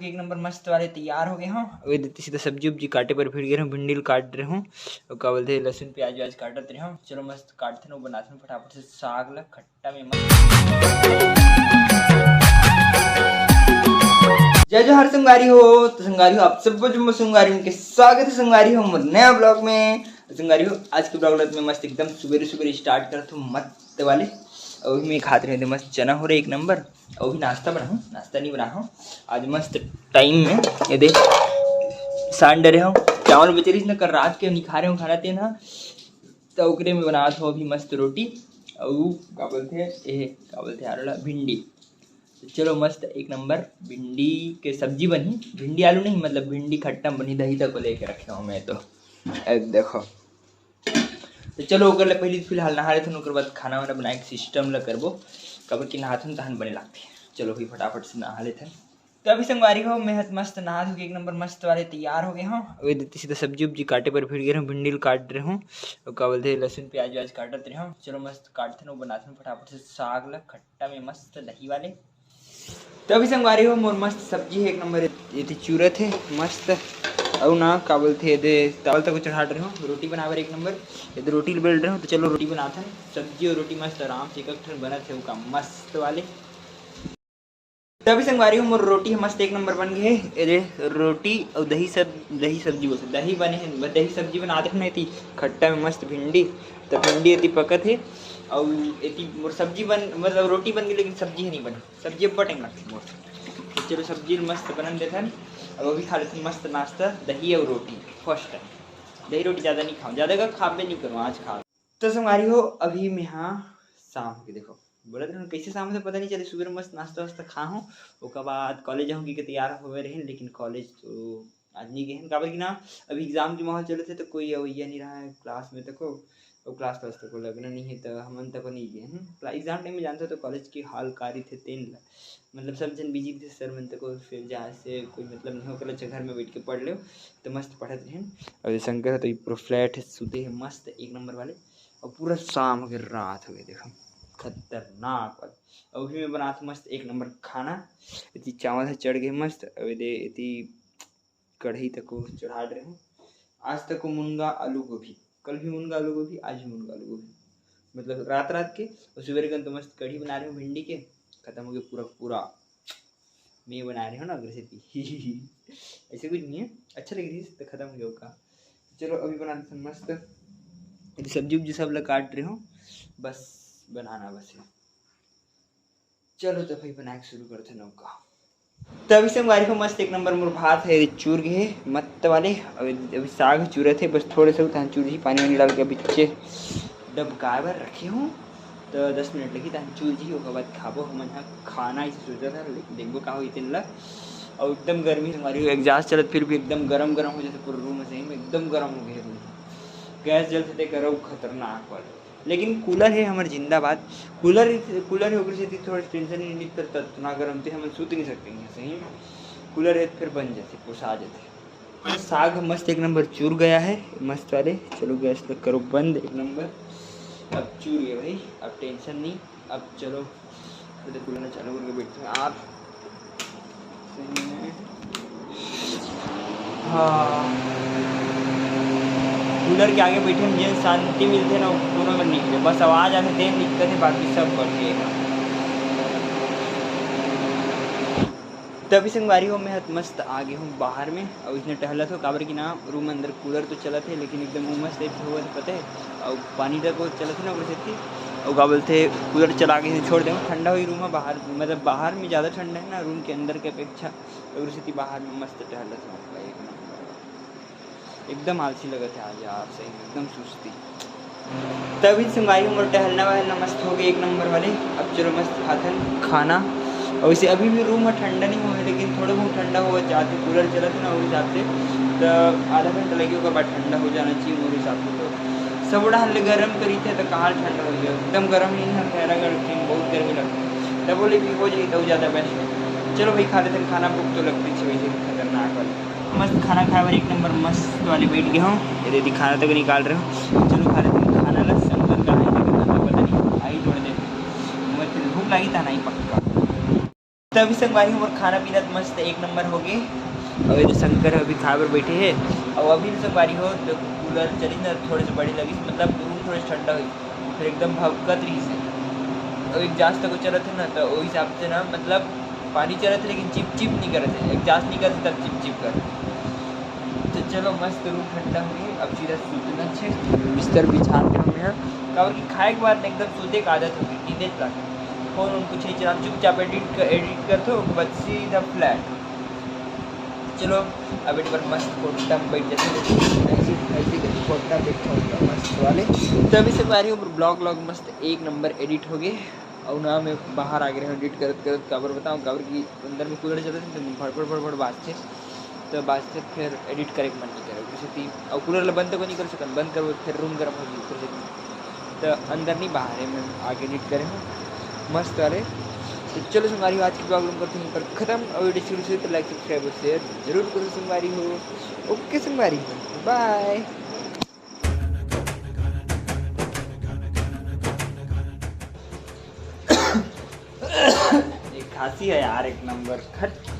एक नंबर मस्त वाले तैयार हो गए हों। अभी देती सीधा सब्जी उब्जी काटे पर फिर गए हूँ, भिंडी काट रहे हूँ और क्या बोलते लहसुन प्याज व्याज काटते रहे हूँ। चलो मस्त काटते ना बनाते हैं फटाफट से साग ला खट्टा में मस्त। जय जोहार संगारी हो। तो संगारी हो आप सब जो संगारी उनके स्वागत है संगारी हो नया ब्लॉग में। संगारी हो आज के ब्लॉग में मस्त एकदम सुबह सुबह स्टार्ट करते हूँ मस्त वाले। अभी मैं खाते रहते मस्त चना हो रहा है एक नंबर। अभी नाश्ता बना हूँ, नाश्ता नहीं बना हूँ आज मस्त टाइम में। ये देख सान डरे हूँ चावल बचे रही ना, कल रात के नहीं खा रहे हूँ खाना ते ना, तो ओकरे में बना था अभी मस्त रोटी और क्या बोलते यार भिंडी। तो चलो मस्त एक नंबर भिंडी के सब्जी बनी, भिंडी आलू नहीं मतलब भिंडी खट्टा बनी, दही तक को लेके रखे हूँ मैं। तो देखो तो चलो ओकर ले पहले फिलहाल नहा लेते हैं, बाद खाना वाना बनाए सिस्टम ला करबो कबर की नहाथन तहन बने लगते हैं। चलो भाई फटाफट से नहा लेते हैं। तो अभी संगवारी हो मैं मस्त नहा धो के एक नंबर मस्त वाले तैयार हो गए हों। अभी देती सीधा सब्जी उब्जी काटे पर फिर गए हूँ, भिंडी काट रहे हूँ और क्या बोलते लहसुन प्याज व्याज काटते रहे हूँ। चलो मस्त काटते हैं बनाते हैं फटाफट से साग ला खट्टा में मस्त दही वाले। तो अभी संगवारी हो मोर मस्त सब्जी है एक नंबर। ये चूरा थे मस्त और ना क्या बोलते ये चावल तक चढ़ा रहे हो, रोटी बनावर एक नंबर। ये रोटी बेल रहे हो तो चलो रोटी बनाते हैं। सब्जी और रोटी मस्त आराम से एक बना थे का मस्त वाले। तो अभी संगवारी हो मोर रोटी है मस्त एक नंबर बन गए है। रोटी और दही सब्जी बोलते दही बने हैं, दही सब्जी बनाते हैं ना खट्टा में मस्त भिंडी। तो भिंडी ये पकत है और ये मोर सब्जी बन मतलब रोटी बन गई लेकिन सब्जी नहीं बनी, सब्जी अब टाइम लगती मोर। तो चलो सब्जी मस्त बना देते हैं और अभी खा लेते हैं मस्त नाश्ता दही और रोटी फर्स्ट टाइम। दही रोटी ज़्यादा नहीं खाऊँ, ज़्यादा का खाबे नहीं करूँ आज खा। तो संगवारी हो अभी मैं यहाँ शाम की देखो बोला था कैसे शाम से पता नहीं चले, सुबह मस्त नाश्ता वास्ता खा हूँ उसके बाद कॉलेज जाऊँगी कि तैयार हुए रहे, लेकिन कॉलेज तो आज नहीं गए काबर की ना अभी एग्जाम के माहौल चले थे तो कोई अवैया नहीं रहा है क्लास में तक और क्लास वास तक को लगना नहीं है तो हम तक नहीं गए। एग्जाम टाइम में जानते तो कॉलेज की हाल कारी थे तेन मतलब सब जन बिजी थे सर मन तक को, फिर जहाँ से कोई मतलब नहीं हो कर घर में बैठ के पढ़ लो तो मस्त पढ़ते हैं। और शंकर है तो पूरा फ्लैट है सुते है मस्त एक नंबर वाले और पूरा शाम हो गया रात हो गई देखो खतरनाक। और भी मैं बनाता मस्त एक नंबर खाना। इतनी चावल है चढ़ गए मस्त अभी इतनी कढ़ाई तक को चढ़ा रहे हूँ। आज तक को मुनगा आलू गोभी, कल भी मुनगा आलू गोभी, आज भी मुनगा आलू गोभी मतलब रात के। और सुबह तो मस्त कढ़ी बना रहे हूँ भिंडी के, खत्म हो गया पूरा मैं बना रही हूँ ना रेसिपी ऐसे कुछ नहीं है, अच्छा लग रही है तो खत्म हो गया का। चलो अभी बनाते हैं मस्त सब्जी उब्जी सब लोग काट रहे हो बस बनाना बस है। चलो तो भाई बना के शुरू करते हैं नौका। तभी से हमारे को मस्त एक नंबर मोर भात है चूर गए मत वाले। अभी साग चूरे थे बस थोड़े से उतान चूर ही पानी वानी डाल के बिच्चे डबका भर रखे हूँ तो 10 मिनट लगी तहन चूर जी ओकर बाद खाबो। हम यहाँ खाना इसे सोचा था लेकिन देखो का हो इतने लग और एकदम गर्मी हमारी एग्जास्ट चलत फिर भी एकदम गरम हो जाते पूरा रूम सही में एकदम गर्म हो गया रूम। गैस जल से करो खतरनाक वाला, लेकिन कूलर है हमारे जिंदाबाद। कूलर है ऊपर से थोड़ी टेंशन ही नहीं करता ना गर्म थे हम सूत नहीं सकते हैं सही में। कूलर है फिर बन जाते पोसा जाते। साग मस्त एक नंबर चूर गया है मस्त वाले। चलो गैस तक करो बंद एक नंबर। अब चूर गया भाई अब टेंशन नहीं। अब चलो कूलर चालू करके बैठते हैं आप सही में। हाँ कूलर के आगे बैठे मुझे शांति मिलती है ना पूरा में निकले बस आवाज़ आने दें दिक्कत है बाकी सब बढ़ गएगा। तभी संगवारी हो मैं मस्त आ गया हूँ बाहर में और इसने टहला था काबर की ना रूम अंदर कूलर तो चला थे लेकिन एकदम उमस टाइप हुआ था पता है और पानी तक वो चला था ना ऊपर से थी और क्या बोलते कूलर चला के छोड़ दें ठंडा हुई रूम है बाहर मतलब बाहर में ज़्यादा ठंडा है ना रूम के अंदर के अपेक्षा और उसी बाहर में मस्त टहला था एकदम आलसी लगा था आज यार सही एकदम सुस्ती। तभी संगवारी उम्र टहलना वहलना मस्त हो गई एक नंबर वाले। अब चलो मस्त खाते हैं खाना और वैसे अभी भी रूम में ठंडा नहीं हुआ है लेकिन थोड़ा बहुत ठंडा हुआ चाहते कूलर चला था ना उस हिसाब से तो आधा घंटा लगे उसके बाद ठंडा हो जाना चाहिए मेरे हिसाब से। तो सब बड़ा हल्ले गर्म करी थे तो कहाँ ठंडा हो गया एकदम गर्म नहीं है ठहरा करके बहुत गर्मी लगती है तब बोले कि हो जाए तो ज़्यादा बेस्ट है। चलो भाई खा लेते हैं खाना भूख तो लगती है वैसे खतरनाक वाली मस्त खाना खाए एक नंबर मस्त वाले बैठ गए हूँ। ये दीदी खाना तक निकाल रहे हो चलो खा लेते हैं खाना लग शंकर का है पता नहीं आई थोड़ी देर भूख लगी था नहीं पक्का। अभी संगवारी हूँ और खाना पीना तो मस्त एक नंबर हो गए। और ये शंकर अभी खा पर बैठे हैं और अभी संगवारी हो तो कूलर चली ना थोड़े से बड़ी लगी, मतलब रूम थोड़ी ठंडा हुई फिर एकदम भवकत रही से। और एग्जास्ट तक चला थे ना तो वही हिसाब से ना, मतलब पानी चला था लेकिन चिप चिप नहीं कर रहे थे, एग्जास्ट नहीं करते तब चिप चिप कर। तो चलो मस्त रूम ठंडा हो गई, अब सीधा सूतना छे बिस्तर बिछा के हम यहाँ काबर की खाए के बाद एकदम सोते की आदत होगी, नींदे तक फोन उन कुछ नहीं चला, चुपचाप एडिट करते हो बस सीधा फ्लैट। चलो अब एक बार मस्त कोटा में बैठ जाते ऐसे कोटा बैठा होगा मस्त वाले। तो अभी से बारी ऊपर ब्लॉग मस्त एक नंबर एडिट हो गए। और ना मैं बाहर आ गए एडिट करत काबर बताऊँ, काबर की अंदर में कूलर चलते थे तो फड़फड़ बाजते, तो बाजते फिर एडिट करे मन नहीं करे किसी थी। और कूलर बंद तो नहीं कर सकता, बंद करो फिर रूम गर्म हो गई, तो अंदर नहीं बाहर है मैं आगे एडिट करे हूँ मस्त वाले। तो चलो संगवारी आज की प्रॉब्लम करते हैं पर खत्म। और वीडियो शुरू से तो लाइक सब्सक्राइब और शेयर जरूर करो संगवारी हो। ओके संगवारी हो, बाय। एक खांसी है यार एक नंबर खट।